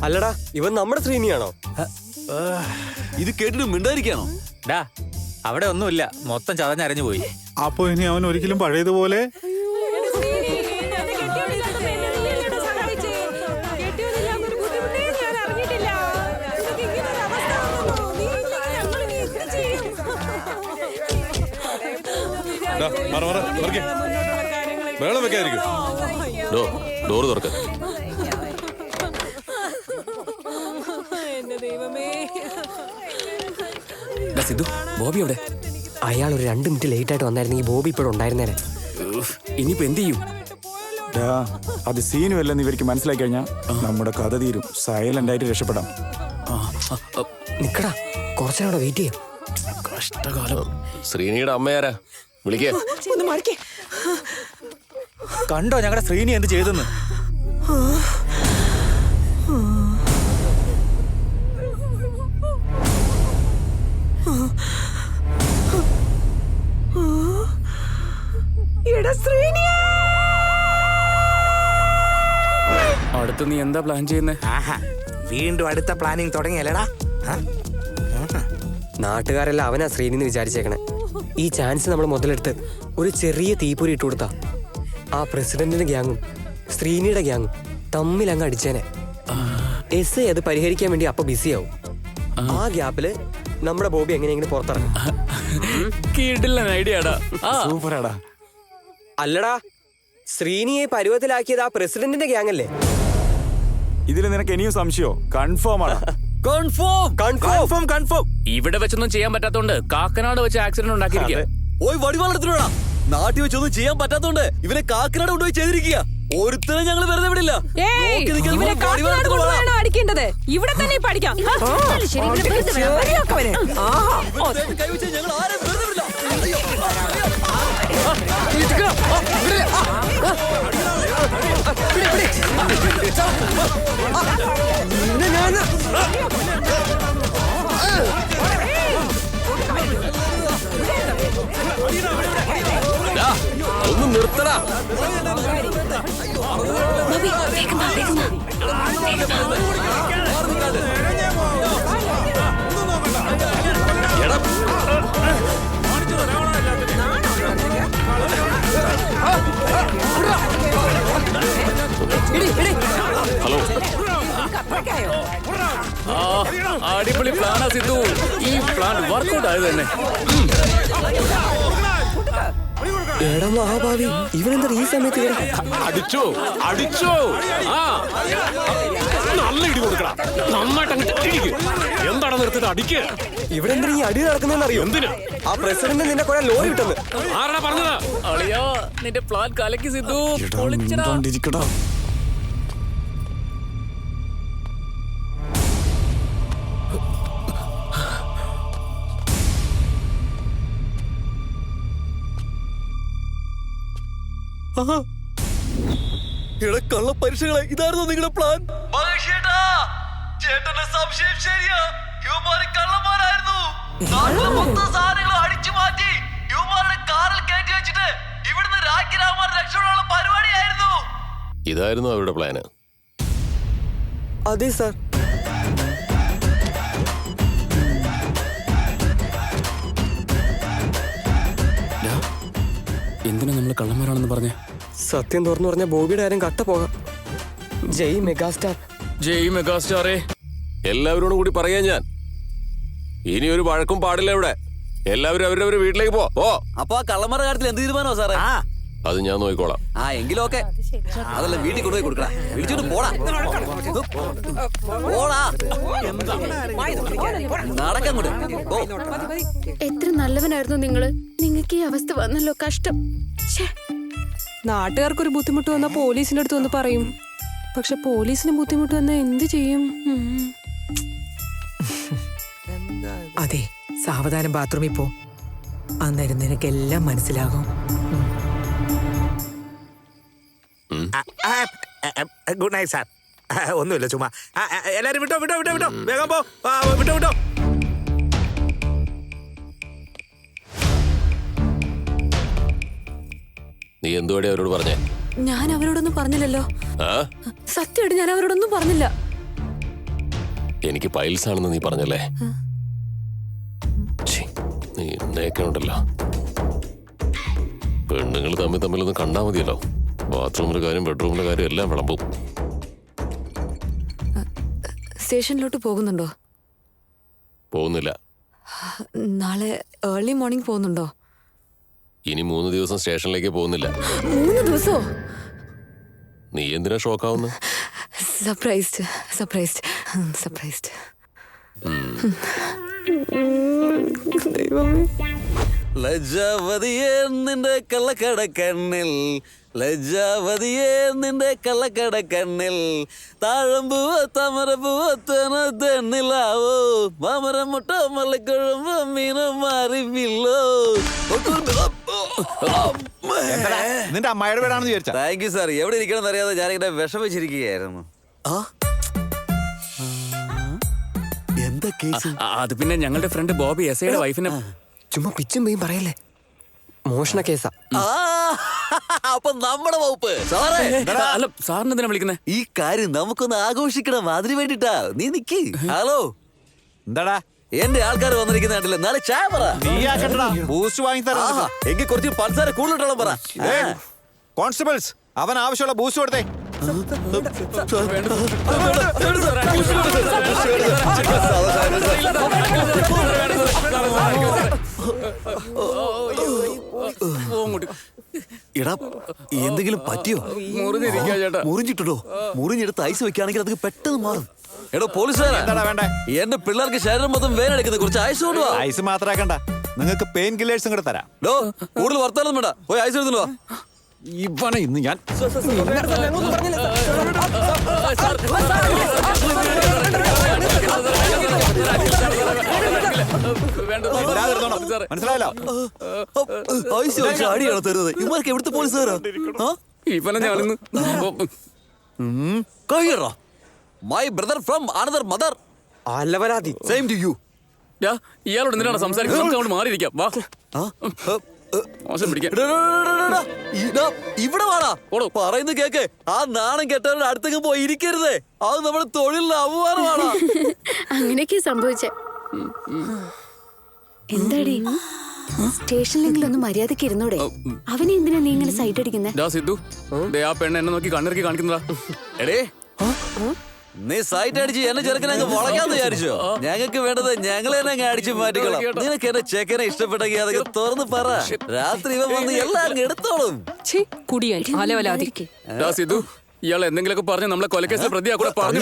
അല്ലടാ, ഇവൻ നമ്മുടെ ശ്രീനിയാണോ? ഇത് കേട്ടിട്ട് മിണ്ടായിരിക്കാണോ? ഡാ, അവിടെ ഒന്നുമില്ല, മൊത്തം ചതഞ്ഞരഞ്ഞു പോയി. അപ്പൊ ഇനി അവൻ ഒരിക്കലും പഴയതുപോലെ വേളം വെക്കായിരിക്കും. ഡോറ് തുറക്ക. സിദ്ധു, ബോബി എവിടെ? അയാൾ ഒരു 2 മിനിറ്റ് ലേറ്റ് ആയിട്ട് വന്നായിരുന്നെങ്കിൽ ബോബി ഇപ്പോഴും ഉണ്ടായിരുന്നേനെ. ഇനിയിപ്പോ എന്ത് ചെയ്യും? അത് സീനും അല്ലെന്ന് ഇവർക്ക് മനസ്സിലാക്കി കഴിഞ്ഞാൽ നമ്മുടെ കഥ തീരും. സൈലന്റ് ആയിട്ട് രക്ഷപ്പെടാം. നിക്കടാ, കുറച്ചവിടെ വെയിറ്റ് ചെയ്യാം. കഷ്ടകാലം. ശ്രീനിയുടെ അമ്മയാരാ? വിളിക്കേ. കണ്ടോ ഞങ്ങളുടെ ശ്രീനി എന്ത് ചെയ്തെന്ന്? അടുത്ത് നീ എന്താ പ്ലാൻ ചെയ്യുന്നേ? വീണ്ടും അടുത്ത പ്ലാനിങ് തുടങ്ങിയല്ലേടാ? നാട്ടുകാരെല്ലാം അവനാ ശ്രീനിന്ന് വിചാരിച്ചേക്കണേ. ഈ ചാൻസ് നമ്മൾ മുതലെടുത്ത് ഒരു ചെറിയ തീപ്പൊരി ഇട്ട് കൊടുത്താ ആ പ്രസിഡന്റിന്റെ ഗ്യാങ്ങും ശ്രീനിയുടെ ഗ്യാങ്ങും തമ്മിൽ അങ്ങ് അടിച്ചേനെ. എസ് അത് പരിഹരിക്കാൻ വേണ്ടി അപ്പൊ ബിസിയാവും. ആ ഗ്യാപ്പില് നമ്മുടെ ബോബി എങ്ങനെയെങ്കിലും പുറത്തിറങ്ങും. സൂപ്പറാടാ. അല്ലടാ, ശ്രീനിയെ പരുവത്തിലാക്കിയത് ആ പ്രസിഡന്റിന്റെ ഗ്യാങ് അല്ലേ? ഇതിൽ നിനക്ക് ഇനിയും സംശയോ? കൺഫേം ആണ്. ഇവിടെ വെച്ചൊന്നും ചെയ്യാൻ പറ്റാത്തോണ്ട് കാക്കനാട് വെച്ച് ആക്സിഡന്റ് ഉണ്ടാക്കിയിരിക്കുക. ഓയ് വടിവാളെടുത്തിട്ടാ. നാട്ടിൽ വെച്ചൊന്നും ചെയ്യാൻ പറ്റാത്തോണ്ട് ഇവനെ കാക്കനാട് കൊണ്ടുപോയി ചെയ്തിരിക്കുക. ഒരുത്തനെ ഞങ്ങൾ വെറുതെ വിടില്ല. അടിക്കേണ്ടത് ഇവിടെ തന്നെ പഠിക്കാം. കൈവച്ച് ഞങ്ങൾ ആരും വെറുതെ വിടില്ല. ഒന്ന് നിർത്തടാ. ഹലോ, അടിപൊളി പ്ലാനാ സിദ്ധു. ഈ പ്ലാൻ വർക്ക്ഔട്ട് ആയത് തന്നെ. എടാ മഹാഭാവി, ഇവനെന്താ ഈ സമയത്ത് അടിച്ചോ അടിച്ചോ. ആ നല്ല ഇടി കൊടുക്കണം. നന്നായിട്ട് അങ്ങോട്ട് ഇടിക്ക്. എന്താണ് നിർത്തിട്ട് അടിക്ക്. ഇവിടെ എന്തിനാ ഈ അടി നടക്കുന്നതെന്ന് അറിയോ? എന്തിനാ? ആ പ്രസിഡന്റ് നിന്നെ കുറെ ലോറി കിട്ടുന്നു. ആരാ പറഞ്ഞത്? അളിയോ, നിന്റെ പ്ലാൻ കലക്കി സിദ്ധു. പൊളിച്ചടാ. കള്ള പരീക്ഷകളെ, ഇതായിരുന്നു നിങ്ങളുടെ പ്ലാൻ? ചേട്ടന്റെ സംശയം ശരിയാ. യുവമാര് കള്ളന്മാരായിരുന്നു. നാട്ടിലെ മൊത്തം സാധനങ്ങളും അടിച്ചു മാറ്റി യുവമാരുടെ കാറിൽ കയറ്റി വെച്ചിട്ട് ഇവിടുന്ന് രാഖിരാമാർ രക്ഷപ്പെടാനുള്ള പരിപാടിയായിരുന്നു. ഇതായിരുന്നു അവരുടെ പ്ലാന്. അതെ സാർ. എന്തിനാ നമ്മൾ കള്ളന്മാരാണെന്ന് പറഞ്ഞേ? സത്യം തുറന്നു പറഞ്ഞ ബോബിയുടെ കാര്യം കട്ട പോകാം. ജയ് മെഗാസ്റ്റാർ. ജയ് മെഗാസ്റ്റാറേ. എല്ലാവരോടും കൂടി പറയാ ഞാൻ. ഇനി ഒരു വഴക്കും പാടില്ല ഇവിടെ. എല്ലാവരും അവരവരുടെ വീട്ടിലേക്ക് പോ. അപ്പൊ ആ കള്ളന്മാരുടെ കാര്യത്തിൽ എന്ത് തീരുമാനമോ സാറേ? അത് ഞാൻ നോക്കിക്കോളാം. എങ്കിലും ഓക്കെ. അതല്ല, വീട്ടിൽ കൊണ്ടുപോയി കൊടുക്കണം. വിളിച്ചോണ്ട് പോടാ. നടക്കങ്ങോട്ട്. എത്ര നല്ലവനായിരുന്നു നിങ്ങള്. നിങ്ങൾക്ക് ഈ അവസ്ഥ വന്നല്ലോ, കഷ്ടം. നാട്ടുകാർക്കൊരു ബുദ്ധിമുട്ട് വന്നാൽ പോലീസിന്റെ അടുത്ത് വന്ന് പറയും. പക്ഷെ പോലീസിന് ബുദ്ധിമുട്ട് വന്നാൽ എന്ത് ചെയ്യും? അതെ, സാവധാനം ബാത്റൂമിൽ പോ. അന്നേരം നിനക്കെല്ലാം മനസ്സിലാകും. Good night sir. ഒന്നുമില്ല, ചുമ്മാ. എല്ലാരും വിട്ടോ വിട്ടോ വിട്ടോ വിട്ടോ, വേഗം പോ. വിട്ടോ വിട്ടോ. നീ എന്തുവാടി അവരോട് പറഞ്ഞേ? ഞാൻ അവരോടൊന്നും പറഞ്ഞില്ലല്ലോ. സത്യമായിട്ട് ഞാൻ അവരോടൊന്നും പറഞ്ഞില്ല. എനിക്ക് പൈൽസ് ആണെന്ന് നീ പറഞ്ഞല്ലേ? ഛീ, നീ എന്നേക്കെ ഉണ്ടല്ലോ. പെണ്ണുങ്ങൾ തമ്മിലൊന്നും കണ്ടാ മതിയല്ലോ. ബാത്റൂമിന്റെ കാര്യം ബെഡ്റൂമിന്റെ കാര്യം എല്ലാം വിളമ്പും. സ്റ്റേഷനിലോട്ട് പോകുന്നുണ്ടോ? പോകുന്നില്ല. നാളെ ഏർലി മോർണിംഗ് പോകുന്നുണ്ടോ? ഇനി 3 ദിവസം സ്റ്റേഷനിലേക്ക് പോകുന്നില്ല. 3 ദിവസോ? നീ എന്തിനാ ഷോക്കാവുന്നു? സർപ്രൈസ്ഡ്. ദൈവമേ. ലജ്ജാവതിയേ നിന്റെ കള്ളക്കടക്കണ്ണിൽ, ലജ്ജാവതിയേ നിന്റെ കള്ളക്കടക്കണ്ണിൽ, താഴമ്പൂവോ തമരപ്പൂവോ തെന്നിലാവോ, മാമരമുട്ട മലക്കുഴമ്പോ മീനും മാറിവില്ലോ. നിന്റെ അമ്മായിയുടെ വീടാണെന്ന് വിചാരിച്ച. Thank you sir. എവിടെ ഇരിക്കണം അറിയാതെ ഞാനിങ്ങനെ വിഷമിച്ചിരിക്കുകയായിരുന്നു. എന്താ കേസ്? അത് പിന്നെ ഞങ്ങളുടെ ഫ്രണ്ട് ബോബി എസ്ഐയുടെ വൈഫിനെ ചുമ്മാ പിച്ചും പെയ്യും പറയല്ലേ. മോഷണ കേസാ. അപ്പൊ നമ്മുടെ വകുപ്പ് സാറേ. അല്ല, സാറിന് എന്തിനാ വിളിക്കുന്നത്? ഈ കാര്യം നമുക്കൊന്ന് ആഘോഷിക്കണം, അതിന് വേണ്ടിട്ടാ. നീ നിക്ക്. ഹലോ, എന്താടാ എന്റെ ആൾക്കാർ വന്നിരിക്കുന്ന കണ്ടില്ല. നാളെ ചായ പറ. ബൂസ്റ്റ് വാങ്ങി തരാം. എങ്കിൽ കുറച്ച് പഞ്ചസാര കൂടുതലിട്ടോളം പറ. കോൺസ്റ്റബിൾസ്, അവൻ ആവശ്യമുള്ള ബൂസ്റ്റ് കൊടുത്തേ. എടാ, എന്തെങ്കിലും പറ്റിയോ? മുറിഞ്ഞിട്ടോ? മുറിഞ്ഞെടുത്ത് ഐസ് വെക്കുകയാണെങ്കിൽ അത് പെട്ടെന്ന് മാറും. എടോ പോലീസുകാരാ, എന്റെ പിള്ളേർക്ക് ശരീരം മൊത്തം വേനെടുക്കുന്നത്, കുറച്ച് ഐസ് കൊണ്ടുവാ. ഐസ് മാത്രാക്കണ്ട, നിങ്ങൾക്ക് പെയിൻ കില്ലേഴ്സും കൂടെ തരാം. കൂടുതൽ വർത്താനം വേണ്ട, പോയി ഐസ് എടുത്തുവാ. ഇവനെ ഇന്ന് ഞാൻ മനസ്സിലായല്ലോ. അടിയാണോ തരുന്നത്? ഇവർക്ക് എവിടുത്തെ പോലീസുകാരാ? ഇവനെ ഞാനിന്ന് കഴിയറോ. My brother from another mother. അലവലാതി. Same to you. ഇയാളോട് എന്തിനാണ് സംസാരിക്കുന്നത്? മാറിയിരിക്കാം. വാ, മോശം പിടിക്കാം. ഇവിടെ വാടാ. പറയുന്ന കേക്ക്. ആ നാണം കെട്ടവരുടെ അടുത്തേക്ക് പോയി ഇരിക്കരുതേ. അത് നമ്മുടെ തൊഴിലിന് അപമാനമാണ്. അങ്ങനെയൊക്കെ സംഭവിച്ചേ. എന്താടി, സ്റ്റേഷനിലെങ്കിലും ഒന്ന് മര്യാദക്ക് ഇരുന്നോടെ. അവനെ എന്തിനാ നീ ഇങ്ങനെ സൈറ്റ് അടിക്കുന്നേ? സിദ്ധു, ആ പെണ്ണ് എന്നെ നോക്കി കണ്ണിറക്കി കാണിക്കുന്നതാ. എടേ, നീ സൈറ്റ് അടിച്ച് എന്നെ ചെറുക്കനെ അങ്ങ് വളയ്ക്കാന്ന് വിചാരിച്ചോ? ഞങ്ങൾക്ക് വേണ്ടത് ഞങ്ങളെ തന്നെ അടിച്ചു മാറ്റിക്കണം. നിനക്ക് എന്നെ ചെക്കനെ ഇഷ്ടപ്പെട്ടെങ്കിൽ അതൊക്കെ തുറന്ന് പറ. രാത്രി ഇവൻ വന്ന് എല്ലാം എടുത്തോളും. സിദ്ധു, ഇയാൾ എന്തെങ്കിലുമൊക്കെ പറഞ്ഞ് നമ്മളെ കൊലക്കേസിൽ പ്രതിയാ കൂടെ പറഞ്ഞു.